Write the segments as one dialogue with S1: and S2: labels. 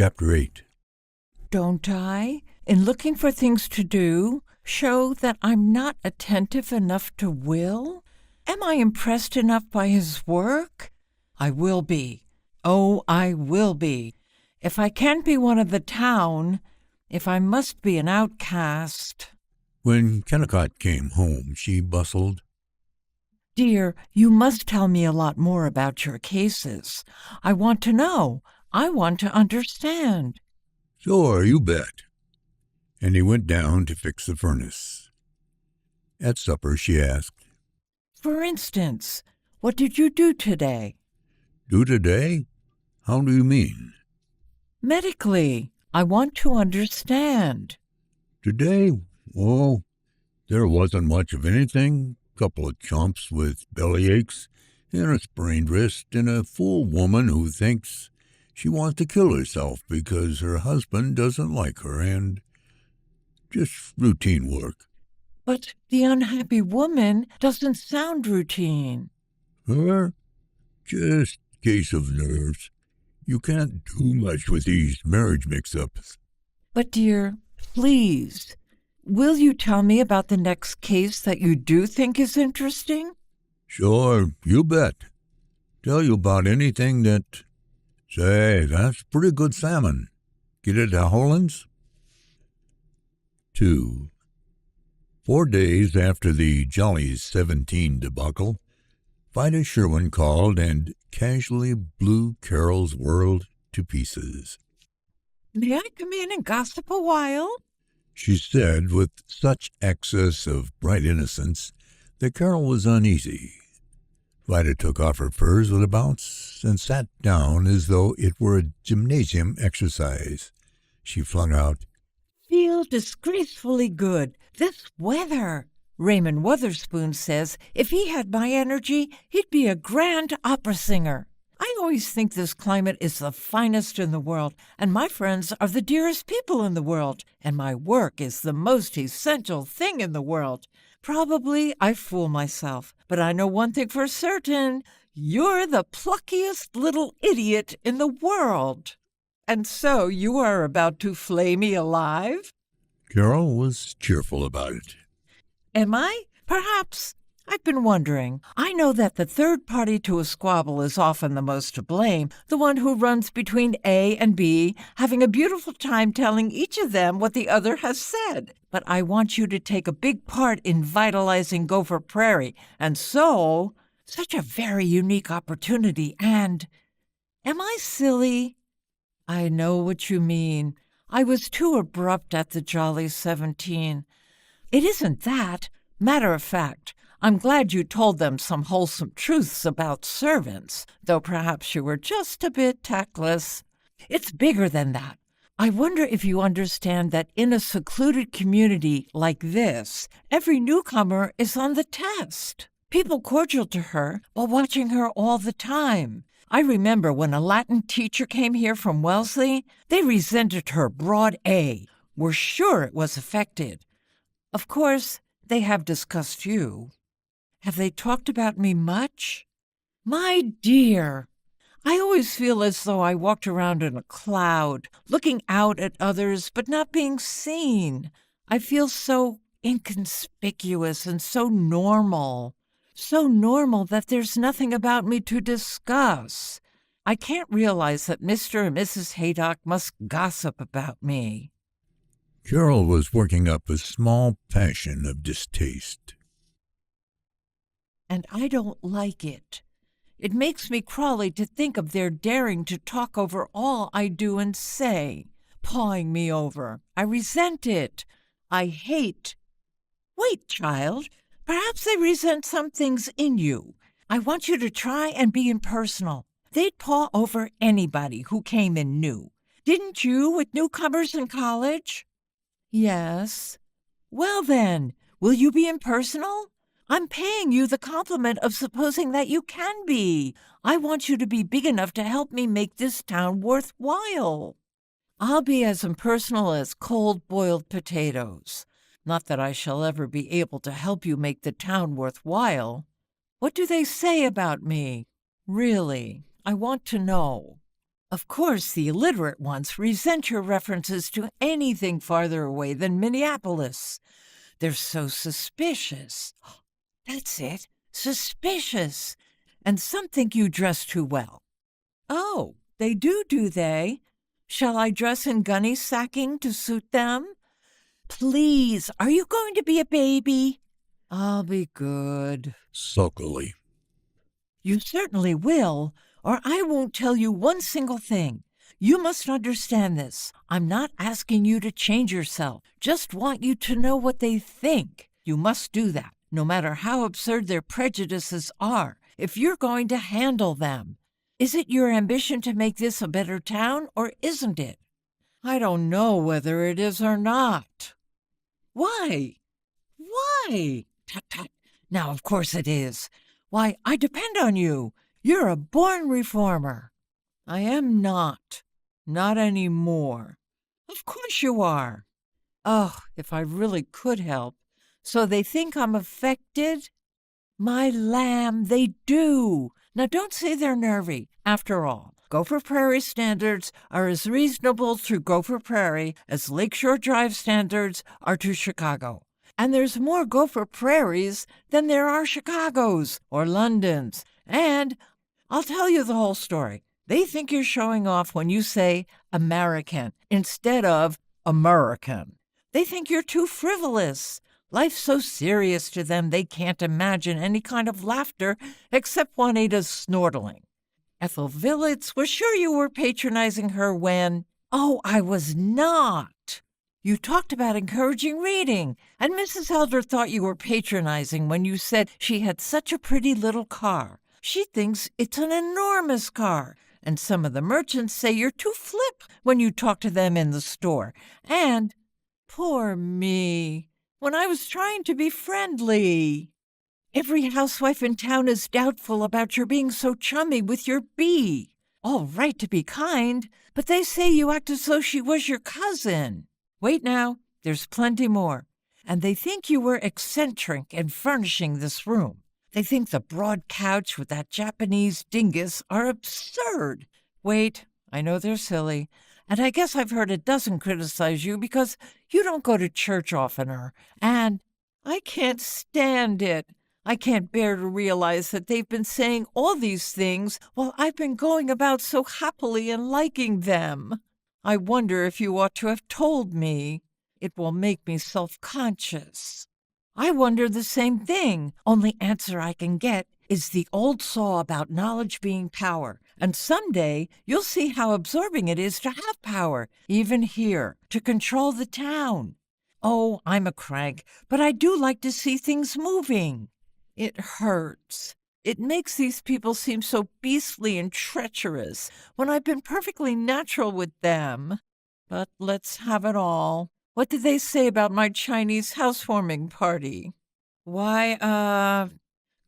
S1: Chapter 8.
S2: Don't I, in looking for things to do, show that I'm not attentive enough to Will? Am I impressed enough by his work? I will be. Oh, I will be. If I can't be one of the town, if I must be an outcast.
S1: When Kennicott came home, she bustled.
S2: Dear, you must tell me a lot more about your cases. I want to know. I want to understand.
S1: Sure, you bet. And he went down to fix the furnace. At supper, she asked,
S2: For instance, what did you do today?
S1: Do today? How do you mean?
S2: Medically, I want to understand.
S1: Today? Oh, there wasn't much of anything. Couple of chumps with belly aches, and a sprained wrist, and a fool woman who thinks she wants to kill herself because her husband doesn't like her, and just routine work.
S2: But the unhappy woman doesn't sound routine.
S1: Her? Just case of nerves. You can't do much with these marriage mix-ups.
S2: But dear, please, will you tell me about the next case that you do think is interesting?
S1: Sure, you bet. Tell you about anything that... Say, that's pretty good salmon. Get it to Holland's? 2. 4 days after the Jolly 17 debacle, Vida Sherwin called and casually blew Carol's world to pieces.
S2: May I come in and gossip a while?
S1: She said with such excess of bright innocence that Carol was uneasy. Vida took off her furs with a bounce and sat down as though it were a gymnasium exercise. She flung out,
S2: Feel disgracefully good. This weather. Raymond Wotherspoon says if he had my energy, he'd be a grand opera singer. I always think this climate is the finest in the world, and my friends are the dearest people in the world, and my work is the most essential thing in the world. Probably I fool myself, but I know one thing for certain. You're the pluckiest little idiot in the world. And so you are about to flay me alive?
S1: Carol was cheerful about it.
S2: Am I? Perhaps. I've been wondering. I know that the third party to a squabble is often the most to blame, the one who runs between A and B, having a beautiful time telling each of them what the other has said. But I want you to take a big part in vitalizing Gopher Prairie, and so, such a very unique opportunity, and... Am I silly? I know what you mean. I was too abrupt at the Jolly 17. It isn't that. Matter of fact, I'm glad you told them some wholesome truths about servants, though perhaps you were just a bit tactless. It's bigger than that. I wonder if you understand that in a secluded community like this, every newcomer is on the test. People cordial to her while watching her all the time. I remember when a Latin teacher came here from Wellesley, they resented her broad A, were sure it was affected. Of course, they have discussed you. Have they talked about me much? My dear, I always feel as though I walked around in a cloud, looking out at others but not being seen. I feel so inconspicuous and so normal that there's nothing about me to discuss. I can't realize that Mr. and Mrs. Haydock must gossip about me.
S1: Carol was working up a small passion of distaste.
S2: And I don't like it. It makes me crawly to think of their daring to talk over all I do and say, pawing me over. I resent it. I hate. Wait, child. Perhaps they resent some things in you. I want you to try and be impersonal. They'd paw over anybody who came in new. Didn't you with newcomers in college? Yes. Well then, will you be impersonal? I'm paying you the compliment of supposing that you can be. I want you to be big enough to help me make this town worthwhile. I'll be as impersonal as cold boiled potatoes. Not that I shall ever be able to help you make the town worthwhile. What do they say about me? Really, I want to know. Of course, the illiterate ones resent your references to anything farther away than Minneapolis. They're so suspicious. That's it, suspicious. And some think you dress too well. Oh, they do they? Shall I dress in gunny sacking to suit them? Please, are you going to be a baby? I'll be good.
S1: Sulkily.
S2: You certainly will, or I won't tell you one single thing. You must understand this. I'm not asking you to change yourself. Just want you to know what they think. You must do that, no matter how absurd their prejudices are, if you're going to handle them. Is it your ambition to make this a better town, or isn't it? I don't know whether it is or not. Why? Why? Tut, tut. Now, of course it is. Why, I depend on you. You're a born reformer. I am not. Not anymore. Of course you are. Oh, if I really could help. So they think I'm affected? My lamb, they do. Now don't say they're nervy. After all, Gopher Prairie standards are as reasonable through Gopher Prairie as Lakeshore Drive standards are to Chicago. And there's more Gopher Prairies than there are Chicagos or Londons. And I'll tell you the whole story. They think you're showing off when you say American instead of American. They think you're too frivolous. Life's so serious to them they can't imagine any kind of laughter except Juanita's snortling. Ethel Villitz was sure you were patronizing her when— Oh, I was not. You talked about encouraging reading, and Mrs. Elder thought you were patronizing when you said she had such a pretty little car. She thinks it's an enormous car, and some of the merchants say you're too flip when you talk to them in the store. And, poor me, when I was trying to be friendly. Every housewife in town is doubtful about your being so chummy with your bee. All right to be kind, but they say you act as though she was your cousin. Wait now, there's plenty more. And they think you were eccentric in furnishing this room. They think the broad couch with that Japanese dingus are absurd. Wait, I know they're silly. And I guess I've heard it doesn't criticize you because you don't go to church oftener. And I can't stand it. I can't bear to realize that they've been saying all these things while I've been going about so happily and liking them. I wonder if you ought to have told me. It will make me self-conscious. I wonder the same thing. Only answer I can get is the old saw about knowledge being power. And someday you'll see how absorbing it is to have power, even here, to control the town. Oh, I'm a crank, but I do like to see things moving. It hurts. It makes these people seem so beastly and treacherous when I've been perfectly natural with them. But let's have it all. What did they say about my Chinese housewarming party? Why,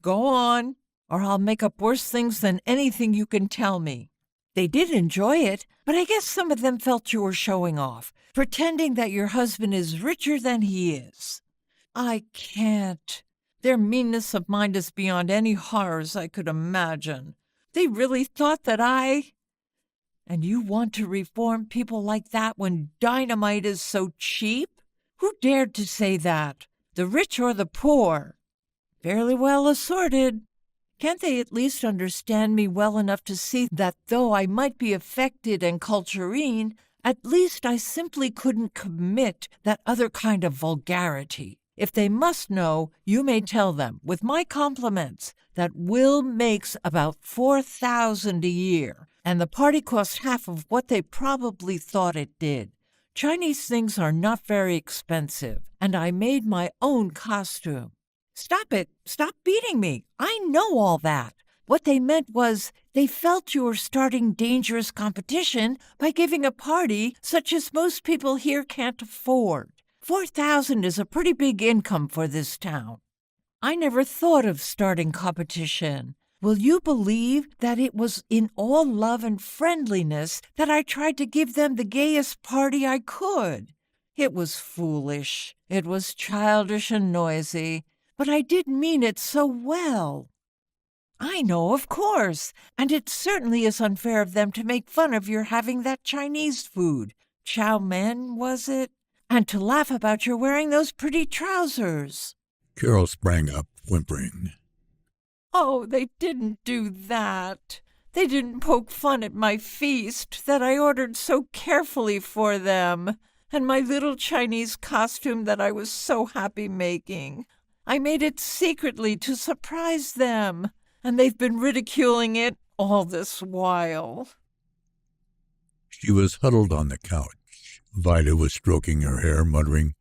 S2: go on, or I'll make up worse things than anything you can tell me. They did enjoy it, but I guess some of them felt you were showing off, pretending that your husband is richer than he is. I can't. Their meanness of mind is beyond any horrors I could imagine. They really thought that And you want to reform people like that when dynamite is so cheap? Who dared to say that? The rich or the poor? Fairly well assorted. Can't they at least understand me well enough to see that though I might be affected and culturine, at least I simply couldn't commit that other kind of vulgarity? If they must know, you may tell them, with my compliments, that Will makes about $4,000 a year, and the party cost half of what they probably thought it did. Chinese things are not very expensive, and I made my own costume. Stop it. Stop beating me. I know all that. What they meant was they felt you were starting dangerous competition by giving a party such as most people here can't afford. $4,000 is a pretty big income for this town. I never thought of starting competition. Will you believe that it was in all love and friendliness that I tried to give them the gayest party I could? It was foolish. It was childish and noisy. But I did mean it so well. I know, of course. And it certainly is unfair of them to make fun of your having that Chinese food. Chow mein, was it? And to laugh about your wearing those pretty trousers.
S1: Carol sprang up, whimpering.
S2: Oh, they didn't do that. They didn't poke fun at my feast that I ordered so carefully for them, and my little Chinese costume that I was so happy making. I made it secretly to surprise them, and they've been ridiculing it all this while.
S1: She was huddled on the couch. Vida was stroking her hair, muttering,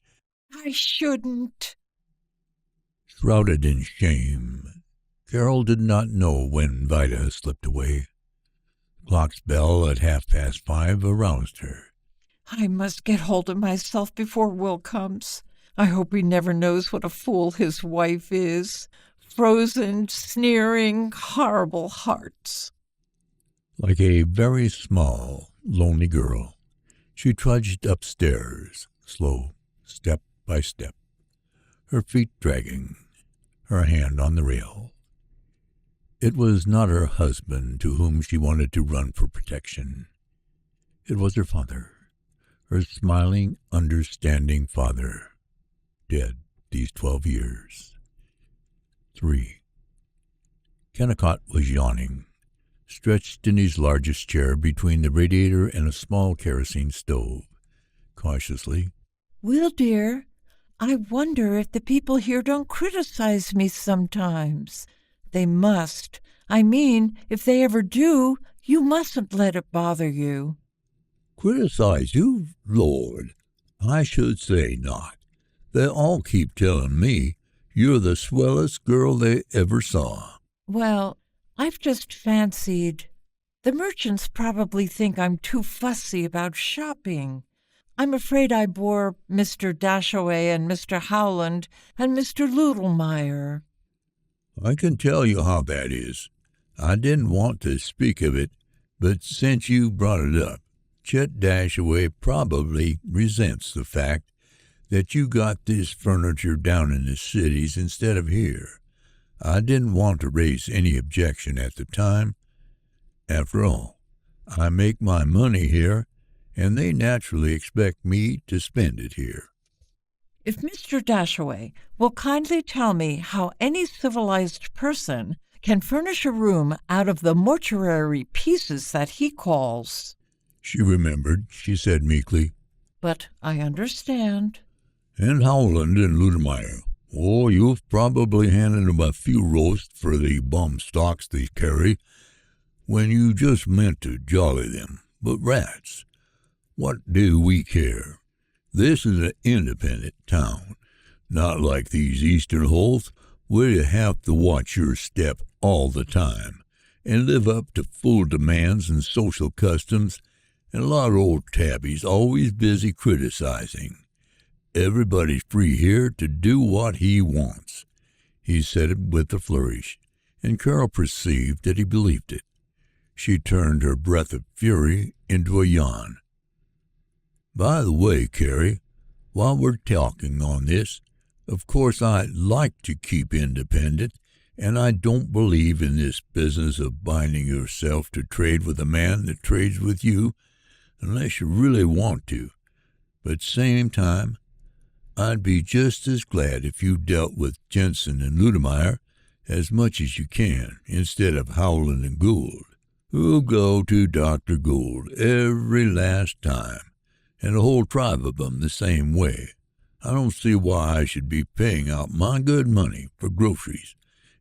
S2: I shouldn't.
S1: Shrouded in shame, Carol did not know when Vida slipped away. The clock's bell at 5:30 aroused her.
S2: I must get hold of myself before Will comes. I hope he never knows what a fool his wife is. Frozen, sneering, horrible hearts.
S1: Like a very small, lonely girl, she trudged upstairs, slow, step by step, her feet dragging, her hand on the rail. It was not her husband to whom she wanted to run for protection. It was her father, her smiling, understanding father, dead these 12 years. 3. Kennicott was yawning, stretched in his largest chair between the radiator and a small kerosene stove. Cautiously,
S2: Will, dear, I wonder if the people here don't criticize me sometimes. They must. I mean, if they ever do, you mustn't let it bother you.
S1: Criticize you? Lord, I should say not. They all keep telling me you're the swellest girl they ever saw.
S2: Well, I've just fancied. The merchants probably think I'm too fussy about shopping. I'm afraid I bore Mr. Dashaway and Mr. Howland and Mr. Ludelmeyer.
S1: I can tell you how that is. I didn't want to speak of it, but since you brought it up, Chet Dashaway probably resents the fact that you got this furniture down in the cities instead of here. I didn't want to raise any objection at the time. After all, I make my money here, and they naturally expect me to spend it here.
S2: If Mr. Dashaway will kindly tell me how any civilized person can furnish a room out of the mortuary pieces that he calls.
S1: She remembered, she said meekly.
S2: But I understand.
S1: And Howland and Ludelmeyer. Oh, you've probably handed them a few roasts for the bum stocks they carry, when you just meant to jolly them. But rats, what do we care? This is an independent town, not like these eastern holes where you have to watch your step all the time and live up to full demands and social customs, and a lot of old tabbies always busy criticizing. Everybody's free here to do what he wants. He said it with a flourish, and Carol perceived that he believed it. She turned her breath of fury into a yawn. By the way, Carrie, while we're talking on this, of course I like to keep independent, and I don't believe in this business of binding yourself to trade with a man that trades with you, unless you really want to. But same time, I'd be just as glad if you dealt with Jensen and Ludelmeyer as much as you can, instead of Howland and Gould, who'll go to Dr. Gould every last time, and the whole tribe of them the same way. I don't see why I should be paying out my good money for groceries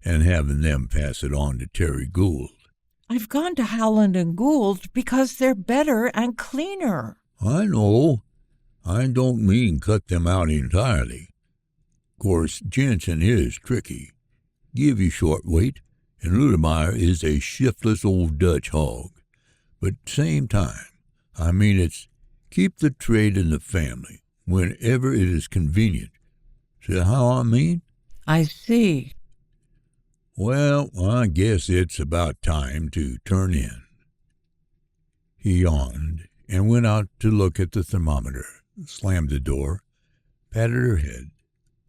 S1: and having them pass it on to Terry Gould.
S2: I've gone to Howland and Gould because they're better and cleaner.
S1: I know. I don't mean cut them out entirely. Of course, Jensen is tricky. Give you short weight, and Ludelmeyer is a shiftless old Dutch hog. But same time, I mean it's keep the trade in the family whenever it is convenient. See how I mean?
S2: I see.
S1: Well, I guess it's about time to turn in. He yawned and went out to look at the thermometer, slammed the door, patted her head,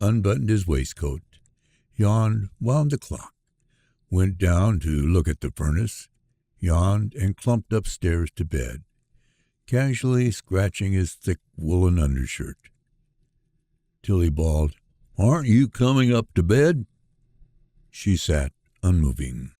S1: unbuttoned his waistcoat, yawned, wound the clock, went down to look at the furnace, yawned, and clumped upstairs to bed, casually scratching his thick woolen undershirt. Tilly bawled, "Aren't you coming up to bed?" She sat unmoving.